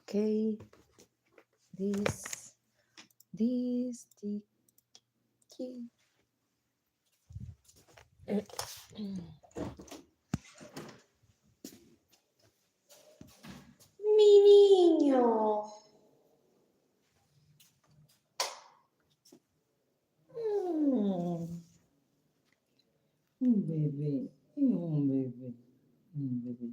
Okay, this sticky. Mi niño. Mm, un bebé, un bebé, un bebé.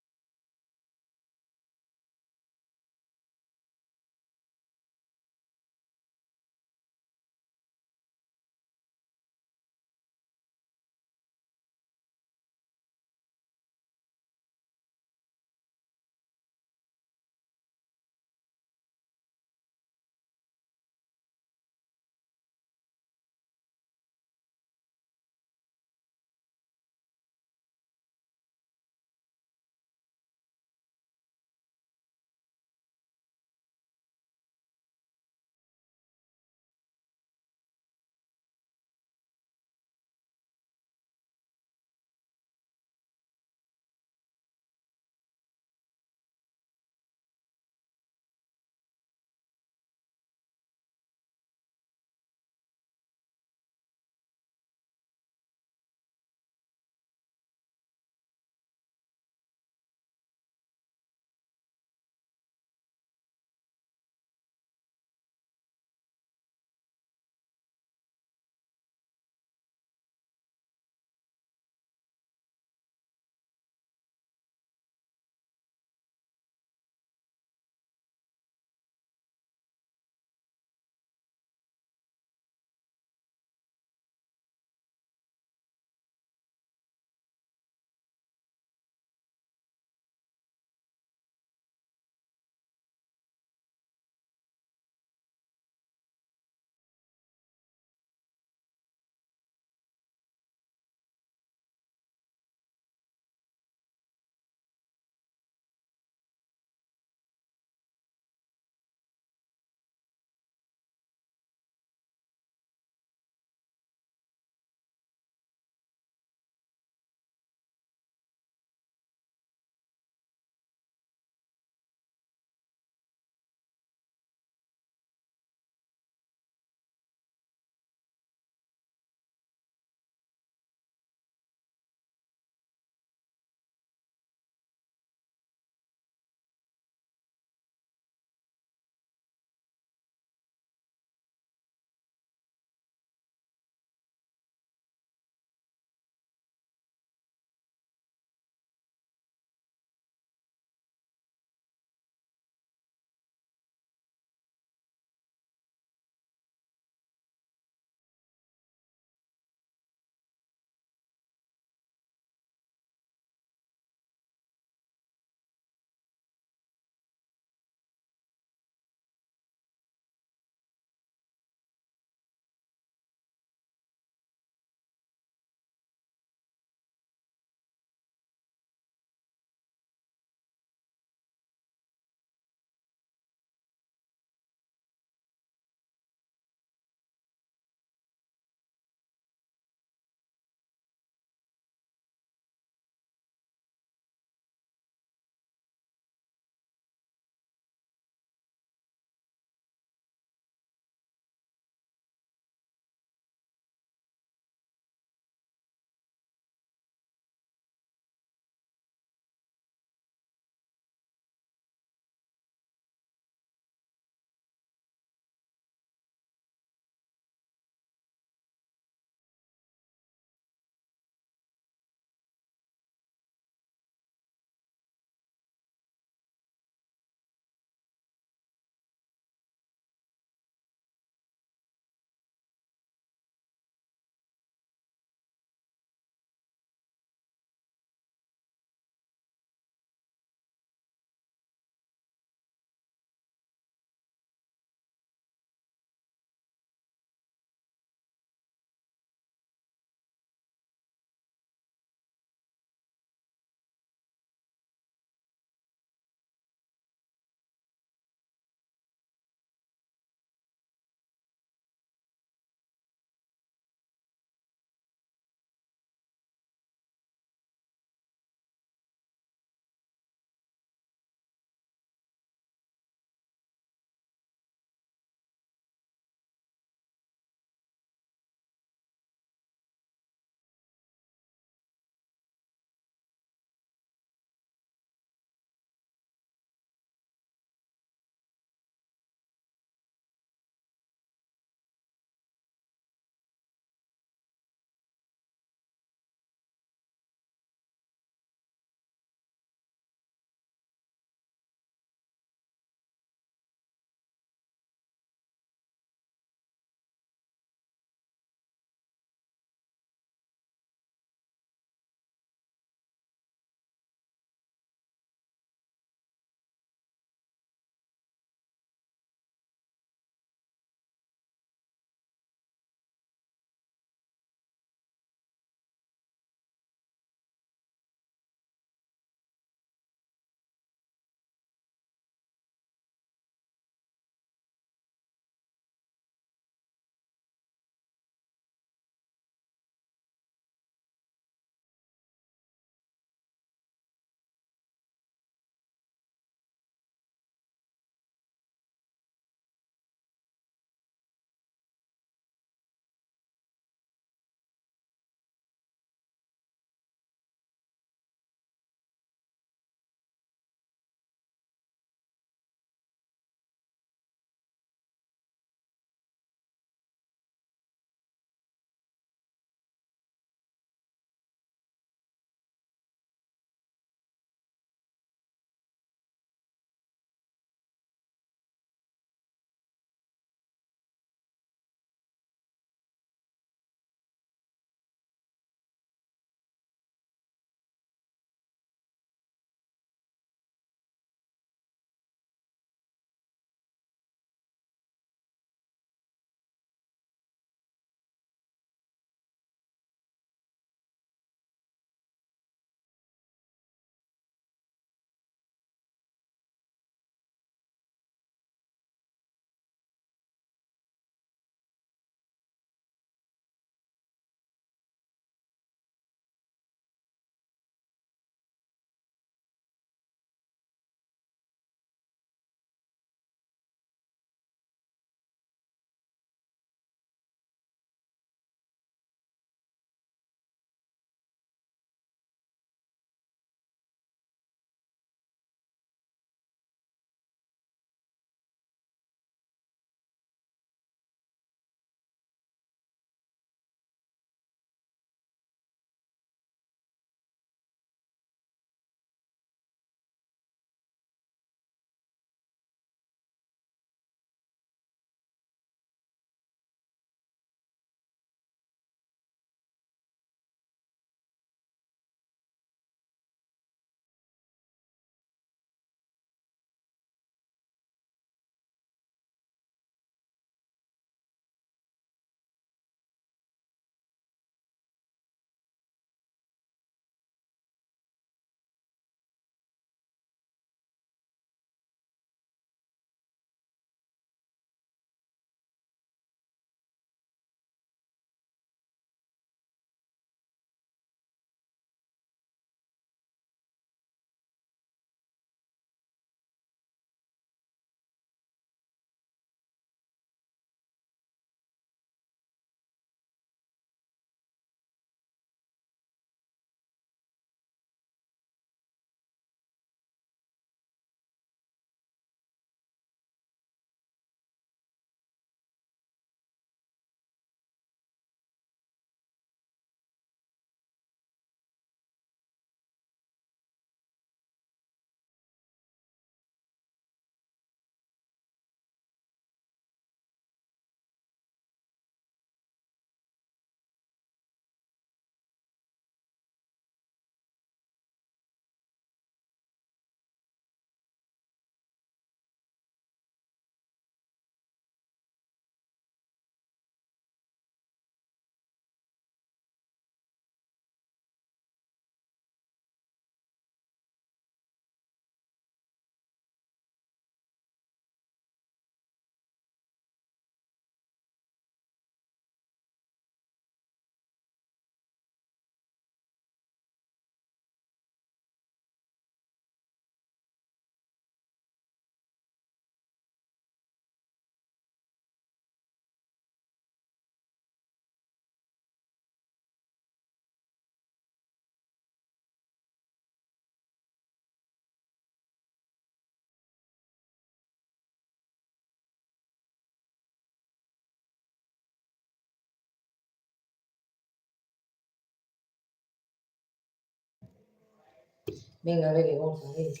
Venga, bebe, Borja, bebe.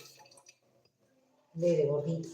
Bebe, Borjita.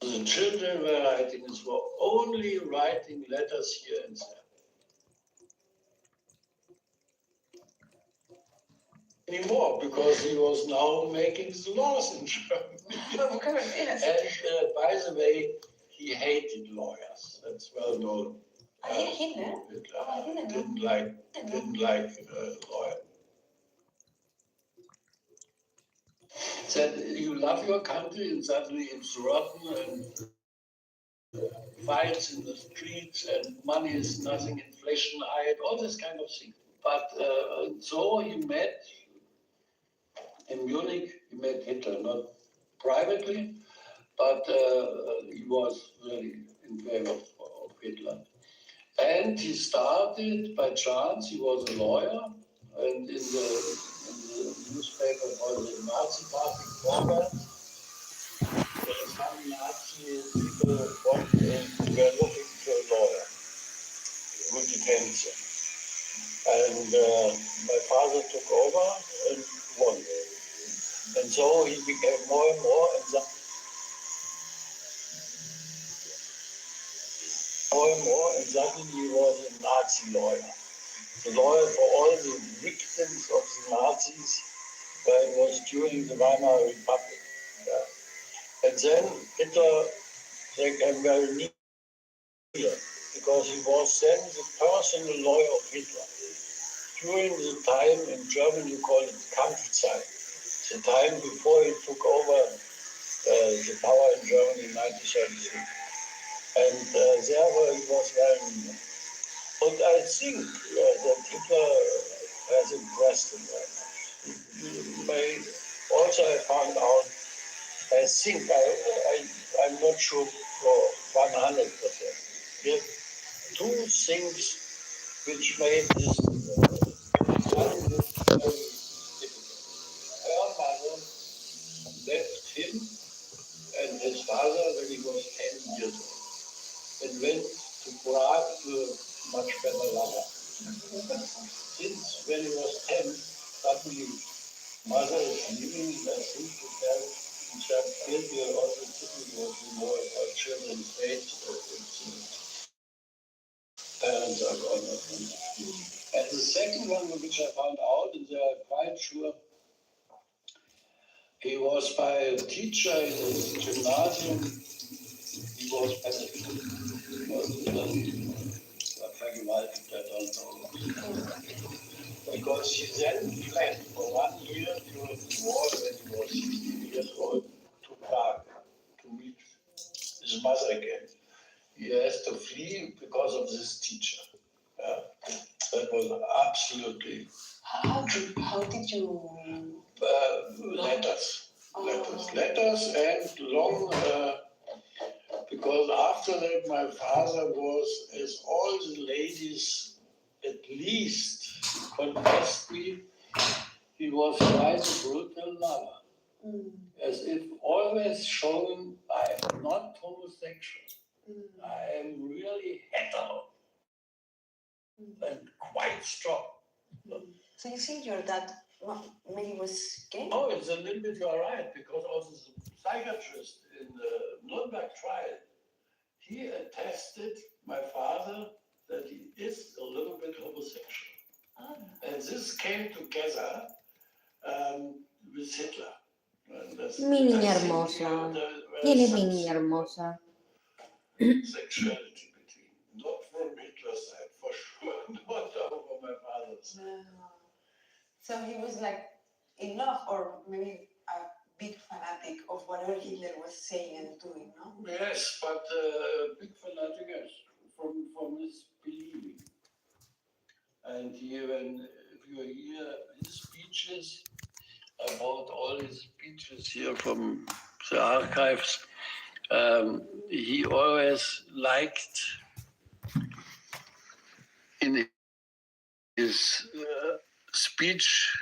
The children were writing, were only writing letters here and there. Anymore, because he was now making the laws in Germany. Yes. And by the way, he hated lawyers. That's well known. Hitler? Hitler didn't like lawyers. Said you love your country and suddenly it's rotten and fights in the streets and money is nothing, inflation high, all this kind of thing. But so he met in Munich, he met Hitler, not privately, but he was really in favor of Hitler. And he started by chance, he was a lawyer, and in the newspaper for the Nazi Party forward, some Nazi people were looking for a lawyer who would defend them. And my father took over and won. And so he became more and more, and suddenly he was a Nazi lawyer. The lawyer for all the victims of the Nazis, but it was during the Weimar Republic. Yeah. And then Hitler, they came very near, because he was then the personal lawyer of Hitler. During the time in German, you call it Kampfzeit, the time before he took over the power in Germany in 1933. And therefore he was very near. But I think that Hitler has impressed him very much. You may also have found out, I think, I'm not sure for 100%. There are two things which made this very difficult. Her mother left him and his father when he was 10 years old and went to Prague to a much better life. Since when he was 10, suddenly mother is leaving, I think, to tell himself guilty or also typically was more about children's fate. Parents are gone. And the second one, which I found out, and they are quite sure, he was by a teacher in his gymnasium. He was pedophile. I don't know. Because he then fled for 1 year during the war when he was 16 years old to Prague to meet his mother again. He has to flee because of this teacher. That was absolutely. How did you? Letters. Letters and long. Because after that, my father was, as all the ladies at least confessed me, he was quite a brutal lover. As if always showing I am not homosexual. I am really hetero. And quite strong. So you think your dad maybe was gay? Oh, it's a little bit, you're right, because also the psychiatrist in the Nuremberg trial, he attested my father that he is a little bit homosexual. Oh. And this came together with Hitler. Mi niña hermosa. Tiene mi niña hermosa. Sexuality between, not from Hitler's side, for sure, not over my father's side. No. So he was like in love, or maybe a big fanatic of whatever Hitler was saying and doing, no? Yes, but big fanatic, yes, from his believing. And even if you hear his speeches, about all his speeches here from the archives, he always liked in his speech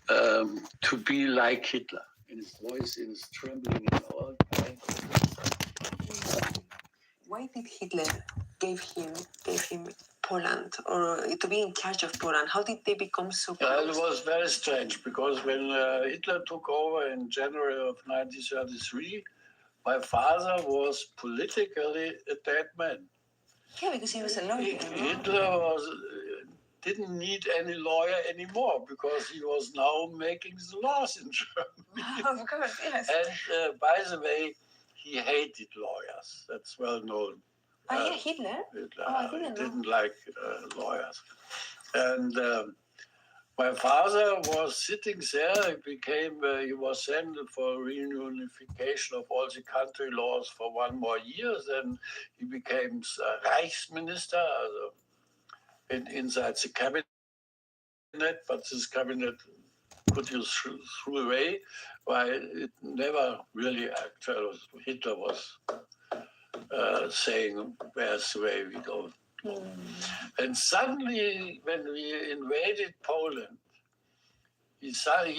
to be like Hitler, in his voice, in his trembling, and all kinds of stuff. Why did Hitler gave him Poland, or to be in charge of Poland? How did they become so close? It was very strange, because when Hitler took over in January of 1933, my father was politically a dead man. Yeah, because he was a lawyer. Hitler didn't need any lawyer anymore, because he was now making the laws in Germany. Of course, yes. And by the way, he hated lawyers. That's well known. Yeah, Hitler? Hitler I didn't know. didn't like lawyers. And my father was sitting there. He was sent for reunification of all the country laws for 1 more year. Then he became Reichsminister, inside the cabinet, but this cabinet could you threw away, while it never really actually, Hitler was saying, where's the way we go. And suddenly, when we invaded Poland, he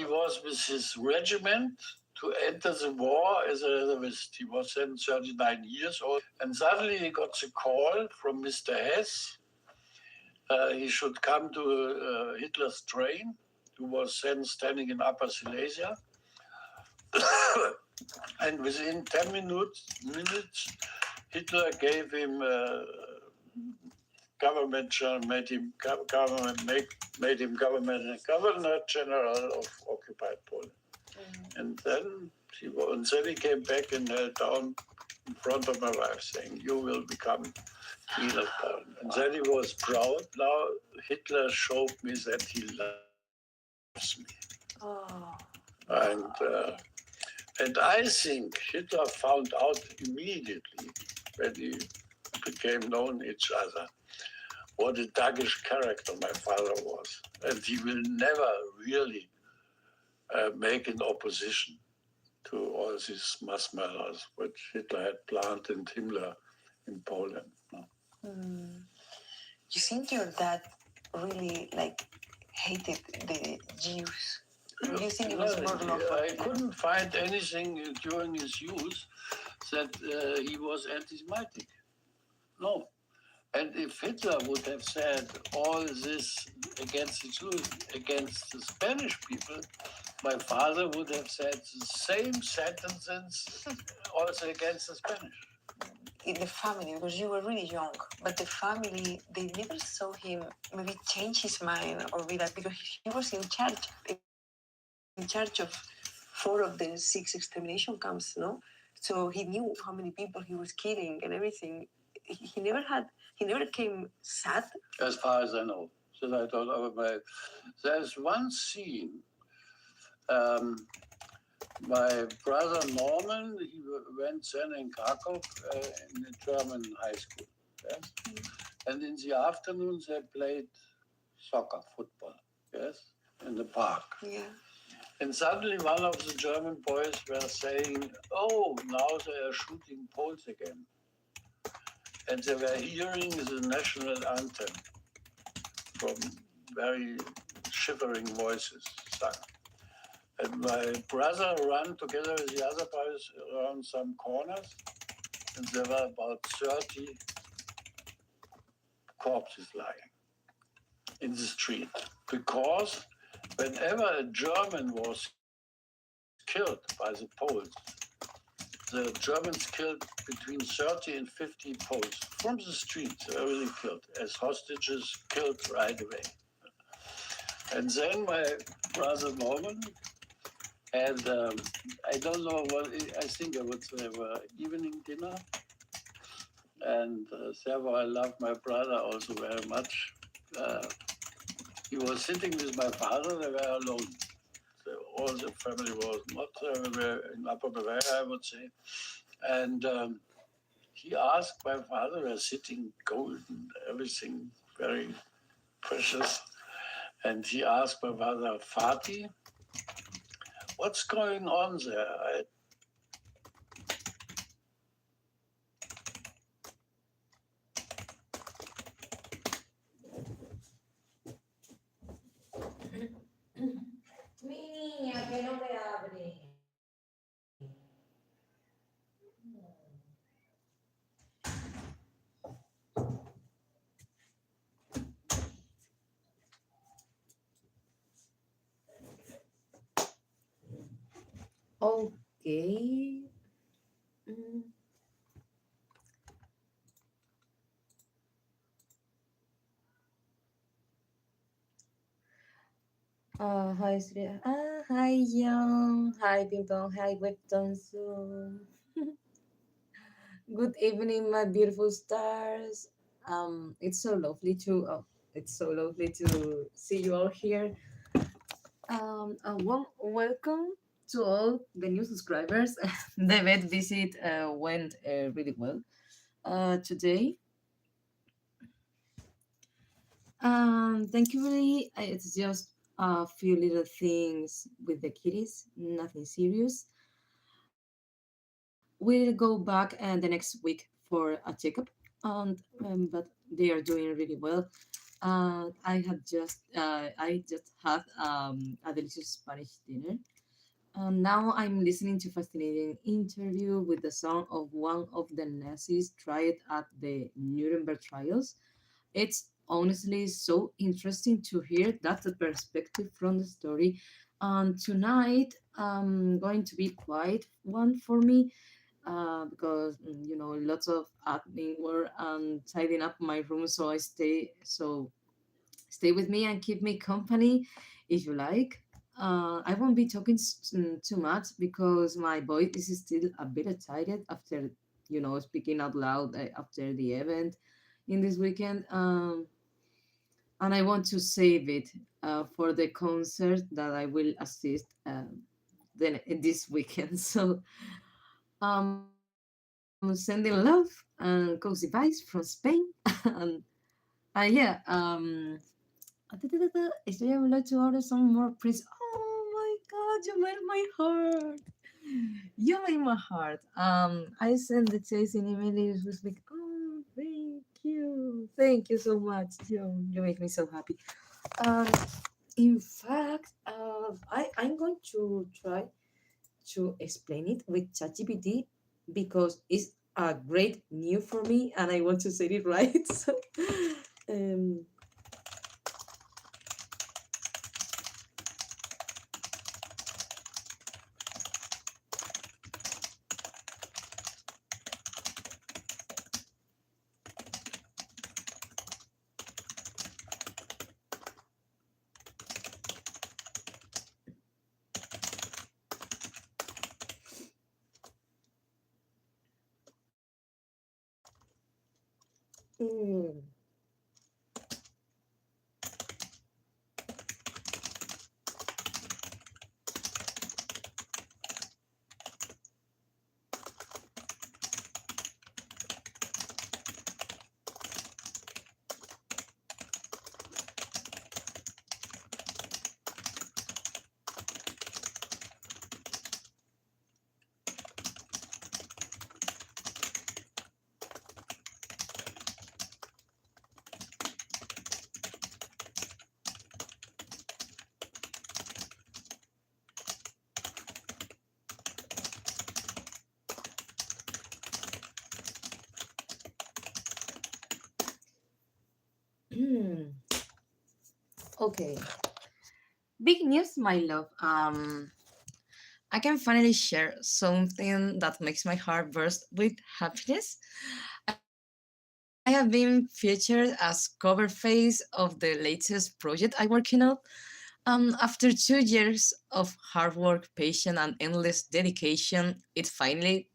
was with his regiment to enter the war as a reservist. He was then 39 years old. And suddenly he got the call from Mr. Hess. He should come to Hitler's train, who was then standing in Upper Silesia. And within 10 minutes, Hitler gave him government governor general of occupied Poland. And then he came back and knelt down in front of my wife, saying, "You will become king of Poland." And then he was proud. Now Hitler showed me that he loves me. Oh. And I think Hitler found out immediately, when he became known each other, what a thuggish character my father was. And he will never really make an opposition to all these mass murders which Hitler had planned in Himmler in Poland. No? You think your dad really hated the Jews? You think it was more love for I couldn't find anything during his youth that he was anti-Semitic. No. And if Hitler would have said all this against the Jews, against the Spanish people, my father would have said the same sentences also against the Spanish. In the family, because you were really young, but the family, they never saw him maybe change his mind or be that, because he was in charge of 4 of the 6 extermination camps, no? So he knew how many people he was killing and everything. He never came sad. As far as I know. So I don't know. There's one scene. My brother Norman, he went then in Krakow in a German high school. Yes? And in the afternoon they played football, yes, in the park. Yeah. And suddenly one of the German boys were saying, "Oh, now they are shooting Poles again." And they were hearing the national anthem from very shivering voices sung. And my brother ran together with the other boys around some corners, and there were about 30 corpses lying in the street, because whenever a German was killed by the Poles, the Germans killed between 30 and 50 Poles from the streets, they were really killed, as hostages, killed right away. And then my brother Norman had, I don't know what, I think it was evening dinner. And therefore I love my brother also very much. He was sitting with my father, they were alone. So all the family was not there, we were in Upper Bavaria, I would say. And he asked my father, we were sitting golden, everything very precious. And he asked my father, Fatih, what's going on there? Mi niña, que no me abre. Okay. Mm. Hi, Estrella. Hi, Young. Hi, Ping Pong. Hi, Webton Zoom. Good evening, my beautiful stars. It's so lovely to see you all here. Welcome to all the new subscribers. The vet visit went really well today. Thank you, really. It's just a few little things with the kitties, nothing serious. We'll go back the next week for a checkup, and but they are doing really well. I just had a delicious Spanish dinner. Now I'm listening to fascinating interview with the son of one of the Nazis tried at the Nuremberg trials. It's honestly so interesting to hear that perspective from the story. And tonight, going to be quite one for me because lots of admin work and tidying up my room. So stay with me and keep me company if you like. I won't be talking too much because my voice is still a bit excited after speaking out loud after the event in this weekend. And I want to save it for the concert that I will assist then this weekend. So sending love and cozy vibes from Spain. and yeah, I would like to order some more prints. Oh my god, you made my heart. You made my heart. I sent the chasing email this week. Oh, thank you. Thank you so much. You make me so happy. Um, in fact, I'm going to try to explain it with ChatGPT because it's a great new for me and I want to say it right. So, um, mm, okay. Big news, my love. I can finally share something that makes my heart burst with happiness. I have been featured as cover face of the latest project I'm working on. After 2 years of hard work, patience, and endless dedication, it's finally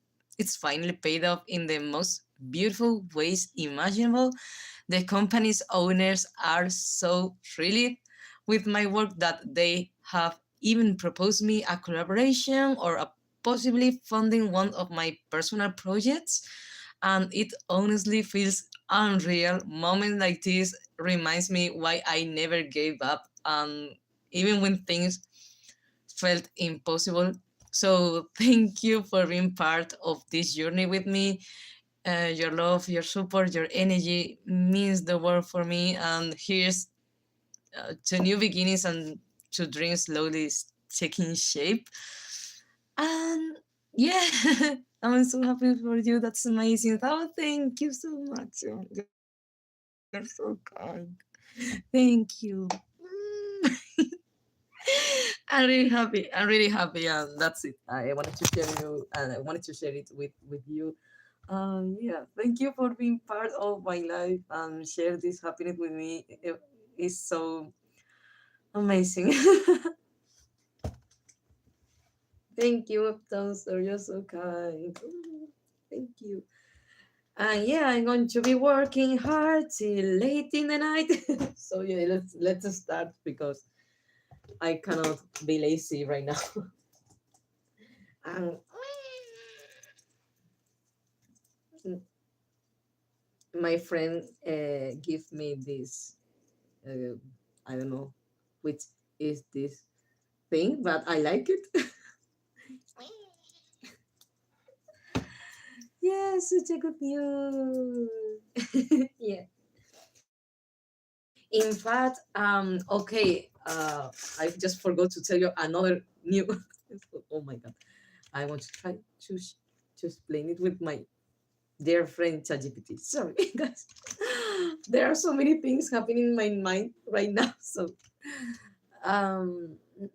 paid off in the most beautiful ways imaginable. The company's owners are so thrilled with my work that they have even proposed me a collaboration or a possibly funding one of my personal projects, and it honestly feels unreal. Moments like this reminds me why I never gave up, even when things felt impossible. So thank you for being part of this journey with me. Your love, your support, your energy means the world for me. And here's to new beginnings and to dreams slowly taking shape. And yeah, I'm so happy for you. That's amazing. Oh, thank you so much. You're so kind. Thank you. I'm really happy. I'm really happy, and that's it. I wanted to share you, and I wanted to share it with you. Yeah, thank you for being part of my life and share this happiness with me. It's so amazing. Thank you, Towser. You're so kind. Ooh, thank you. And yeah, I'm going to be working hard till late in the night. So yeah, let's start because I cannot be lazy right now. And my friend give me this. Uh, I don't know which is this thing, but I like it. Yeah, such a good news. Yeah. In fact, okay, I just forgot to tell you another new. Oh my god, I want to try to explain it with my dear friend ChatGPT. Sorry, guys. There are so many things happening in my mind right now. So, oh, eh,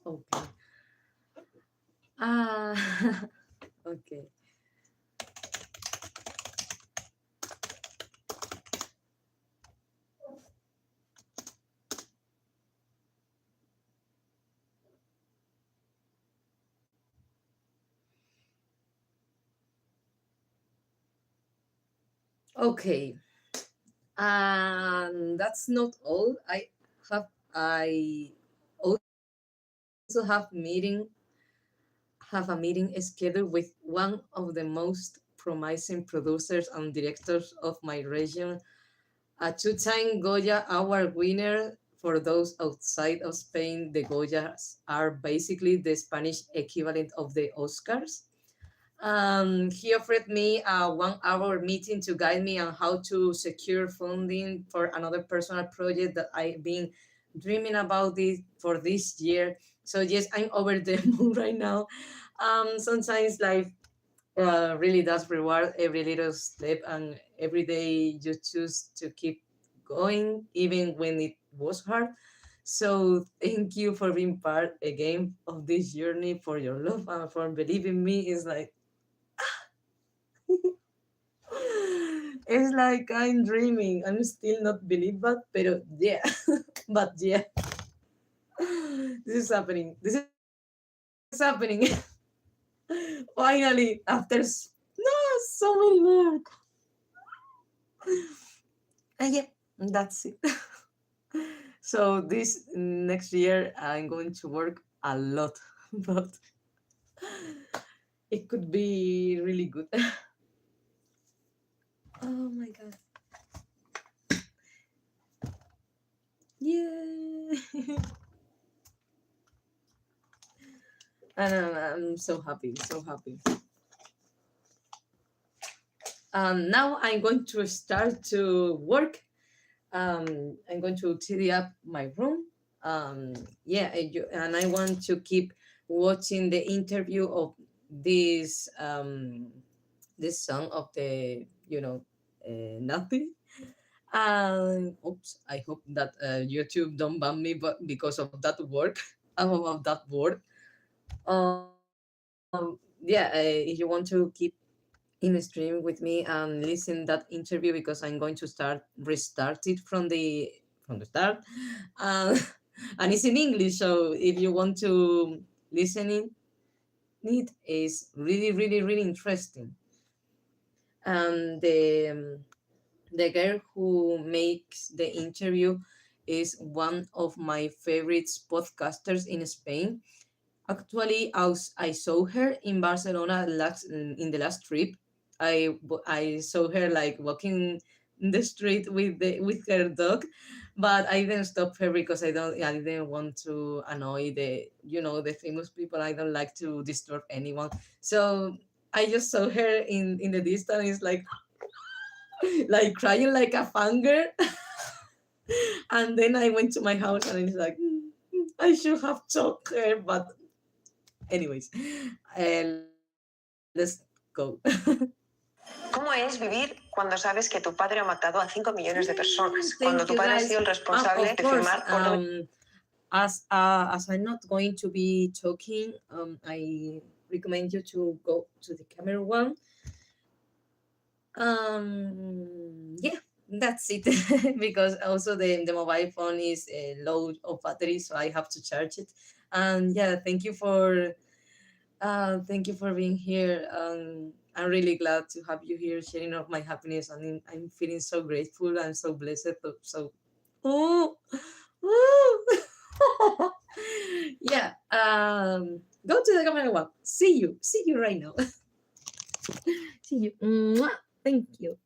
okay. Ah, okay. Okay. And that's not all. I also have a meeting scheduled with one of the most promising producers and directors of my region, a two-time Goya Award winner. For those outside of Spain, the Goyas are basically the Spanish equivalent of the Oscars. He offered me a 1 hour meeting to guide me on how to secure funding for another personal project that I've been dreaming about this for this year. So yes, I'm over the moon right now. Sometimes life really does reward every little step, and every day you choose to keep going, even when it was hard. So thank you for being part again of this journey, for your love and for believing me. It's like it's like I'm dreaming. I'm still not believe that, pero yeah, but yeah, this is happening. This is happening. Finally, after no so many work. And yeah, that's it. So this next year I'm going to work a lot, but it could be really good. Oh my god. Yeah. And I'm so happy, so happy. Now I'm going to start to work. I'm going to tidy up my room. Yeah, and I want to keep watching the interview of this this song of the nothing. Oops, I hope that YouTube don't ban me, but because of that word, of that word. Yeah, if you want to keep in stream with me and listen that interview, because I'm going to restart it from the start, uh, and it's in English. So if you want to listen it is really, really, really interesting. And the girl who makes the interview is one of my favorite podcasters in Spain. Actually, I saw her in Barcelona in the last trip. I saw her like walking in the street with her dog, but I didn't stop her because I didn't want to annoy the famous people. I don't like to disturb anyone. So I just saw her in the distance. It's like like crying like a fangirl. And then I went to my house and it's like, I should have choked her, but anyways, let's go. ¿Cómo es vivir cuando sabes que tu padre ha matado a 5 millones de personas? Cuando Thank tu you, padre ha guys. sido el responsable Of de course, firmar por as I'm not going to be talking, I recommend you to go to the camera one. Yeah, that's it. Because also the mobile phone is low of battery, so I have to charge it. And yeah, thank you for being here. I'm really glad to have you here, sharing of my happiness, and I'm feeling so grateful and so blessed. So, oh, oh. Yeah. Go to the camera one. See you right now. See you. Mwah. Thank you.